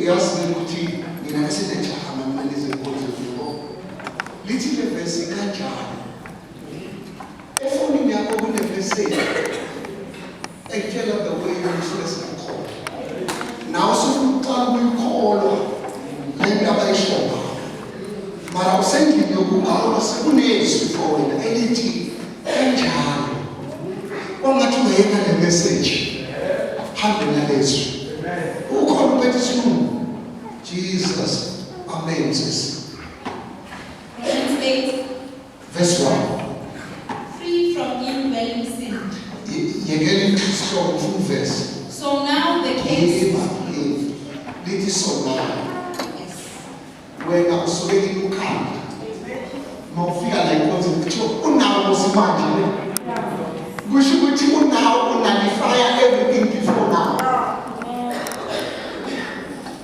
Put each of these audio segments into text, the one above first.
yazi ukuthi mina ngisenejaha manje izinkonzo zabo lithi le verse kanjani efonini yakho kune message ekutshela the way you express ngakho nawe usuqala ukuyikholwa lento abayishoba mara usendlini yokuba sekunezwi for wena elithi kanjani ongathi uyena le message hambe nalezwi ukhona uphethe isikhulu Jesus amazes. Verse 1. Free from indwelling sin. You're getting strong full verse. So now the case. This is so now. Yes. When I'm so ready to come. No fear like what's in the church. Now was imagine. We should go now nullify everything before now.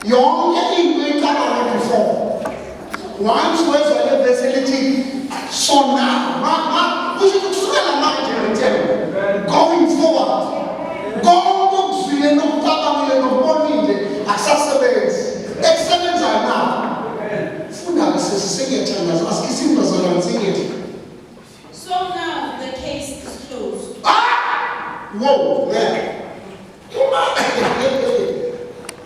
You're only getting greater before. Once was a facility, so now, we should going forward. Go to the no accessories. Excellence are now. Food analysis, sing it, and as kissing was on sing it. So now the case is closed. Ah! Whoa, there.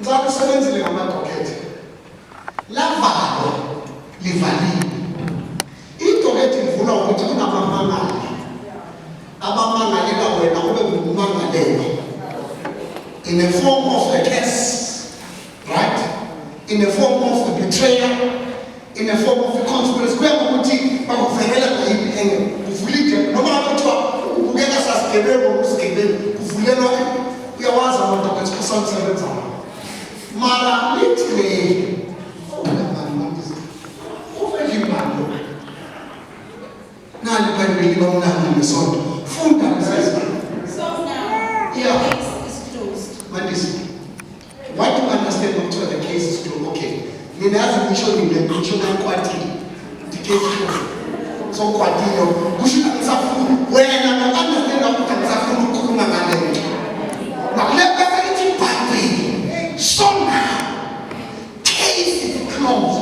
Ngizakusebenza ngamadokethi lavalo livalile idokethi livula ukuthi kunabamangali abamangalela wena ube ngumangalelwa in a form of a case, right? In a form of a betrayal, in a form of a conspiracy kuya ukuthi bakuvela ngayiphi enge kuvulile noma kuthiwa ubukeka sasigebeko usigebeko kuvulelwa uyawazi amadokethi kusamsebenza mara literally So now the case is closed. Why do you understand until the case is closed? Okay. The case is closed. So we should understand so now, case is closed.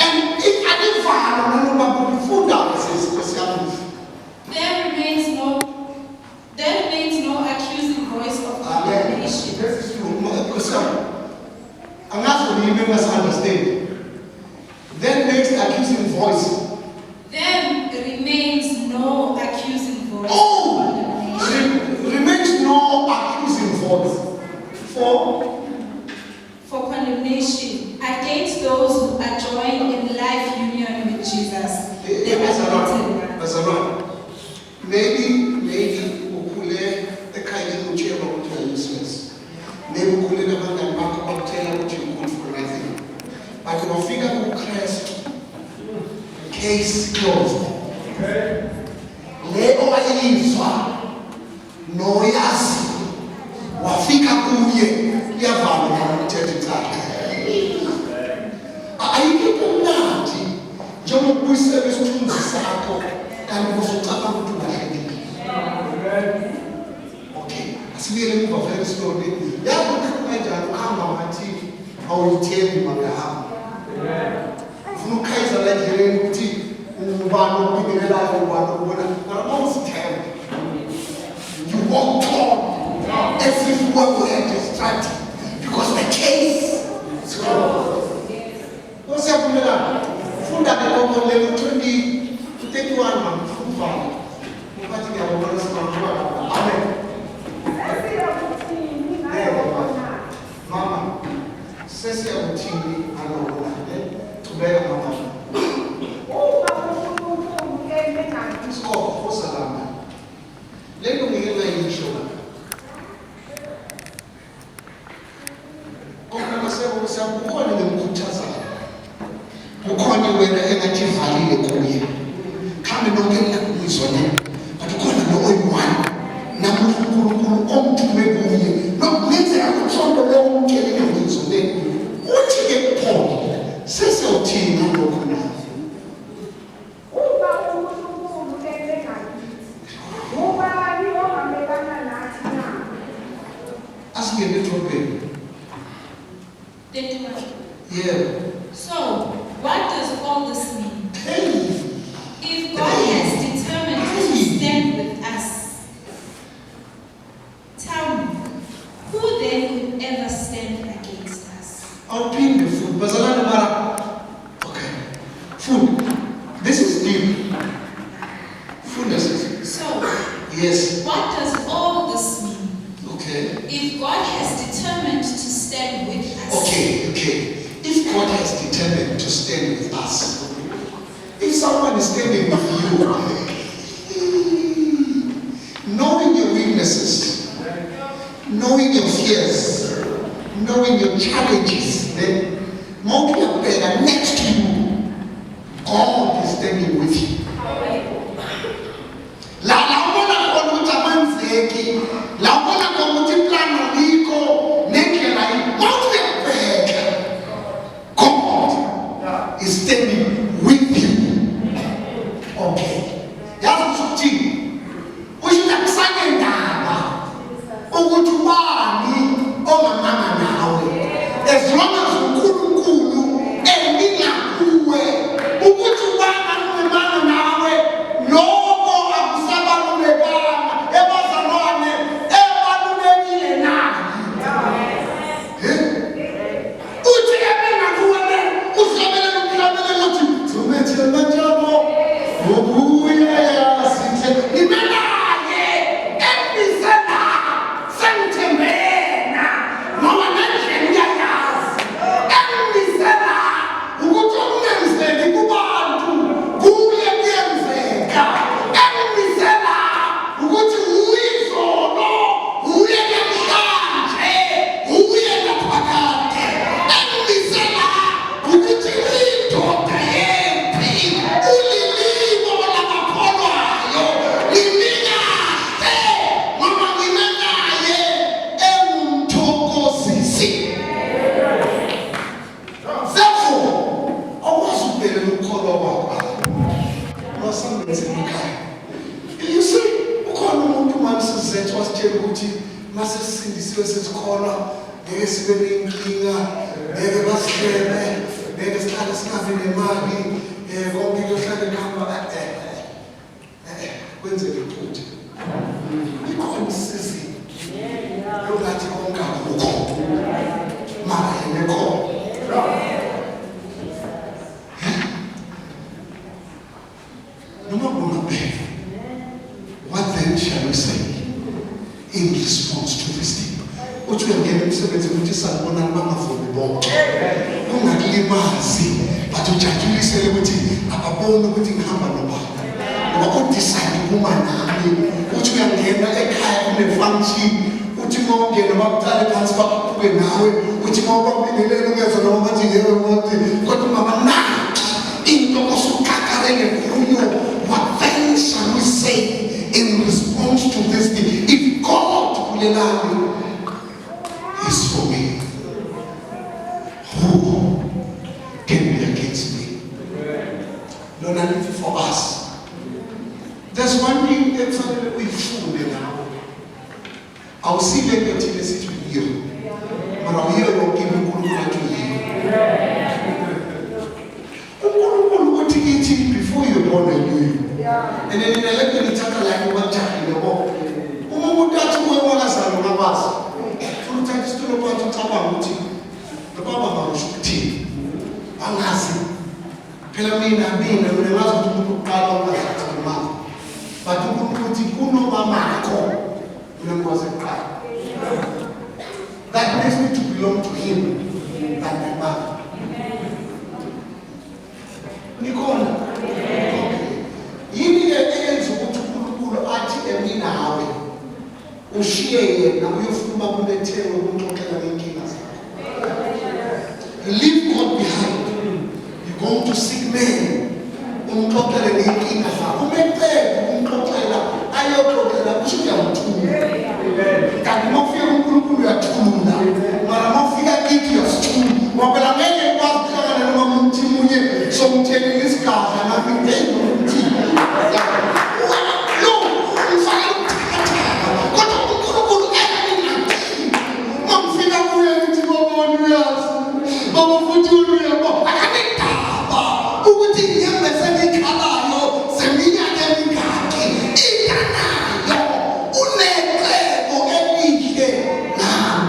And if I didn't find food there remains no accusing voice of condemnation. This is true. I'm not going to even understand. Then makes the accusing voice. Then remains no accusing voice. Oh! Remains no accusing voice. For condemnation against those who are joined in life union with Jesus. Maybe ukule ekhaya uthemba ukuthi useless. Maybe ukule nabangani bakho bakuthela ukuthi good for nothing. But wafika kuChrist, case closed. Le owayizwa noyazi wafika kuye uyavala ukuthetha icala. Ayikho umnandi njengoba uyisebe isithunzi sakho kanti usucabanga ukuthi ungahlekile. Okay, asibiyele emva very slowly. Yabo kanjani ukuhamba ngathi awuyithembi makahamba. Ufuna ukukhayiza la ndleleni ukuthi ubani obingelelayo ubani obona mara awuzithembi. You walk on as if you were distracted because the case is closed. Usiyaphumela funda ke lelo 20 to 31 mfumba ubathi ngiyabona simamva amen mama sesi yakuthini alona tubeka mama isikho usalama lelo ngeke yisho kokho sekukhona nemkhuthaza ukhona wena engathi valile kuye khambe nonke ngizona but ukhona lo oyi-1 namuhla uNkulunkulu omthume kuye nokumenzeka kuthonto lonke lengizoneni uthi ke kuphela sesiyawuthina lokho na uNkulunkulu engathi ubani ohambelana nathi na asingene etrobheni Yeah. So, what does all this mean? Hey. If God has determined to stand with us, tell me, who then could ever stand against us? I'll pin the food. Bazalani Mara. Okay. Food. This is deep. Foodness. So, yes. what does all this mean? Okay. If God has determined to stand with us. Okay. If God has determined to stand with us, if someone is standing with you, knowing your weaknesses, knowing your fears, knowing your challenges, then Moki Apega next to you, God is standing with you. God is standing with you. Okay. That's what you do. We should have sang that. Oh, what you want? Oh, my mama now. As long as you couldn't and me now, who were. Oh, what you want? My mama now. No more of the Sabbath. Ever so long. Ever do now. You see, that was Chebuti, Master Cindy Services Corner, there is very Kinga, there was there is nothing in Mali, there will be your friend camera. When's the report? You call me Sissy. Look at your own car. Mara, you call. No more what then shall we say in response to this thing? What we are getting which is a mama for the bomb. No not limazi, but to judge celebrity, a bone with in Hamanoba. What decide woman, which we are getting a kind of function, which you won't get about talents back now, which you won't be the little as a moment you what Mama now in the Kakare. What then shall we say in response to this thing? If God will allow me, is for me, who can be against me? Lord, I live for us. There's one thing that we food now. I'll see later the message with you, but I'll hear what give you good to you. Before you're born, I knew you. And then in the lecture, you talk like one child in the wall. Who got to wear one as a Navas? From time to still about to tap out the Baba was tea. I'm asking. Pelamina being a relative to put part of the mouth. But you could put it, who know Mama call when was a cry. That makes me to belong to him, like my mother. Nicole. Yini eyenza ukuthi uNkulunkulu athi emina hawe ushiye na uyofuna kulethelwe ukunxoxela ngenkinga zakho. You leave God behind. You go to sick men umxoxele ngenkinga zakho. Umecela umxoxela ayoxoxela kusho uyamthula. Kanti mawufika uNkulunkulu uyathula. Mara mawufika kithi uyasithula. Ngoba ngeke kwazi ukuhlangana noma umuntu munye somthelele isigaza nami ngeke Mama,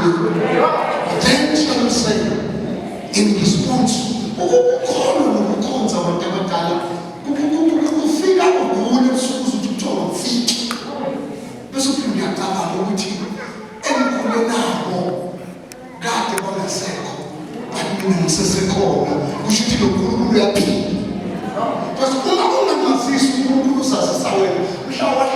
Then shall you say, in response, ukukhona nokukhonza abantu abadala kufika ukubona usuku ukuthola ufike bese uphinde uyacabanga ukuthi engikhule nabo kade bangasekho kanti mina ngisesekhona kusho ukuthi lo nkulunkulu uyaphila. Because uma ungamazisi unkulunkulu usazisa wena mhlawumbe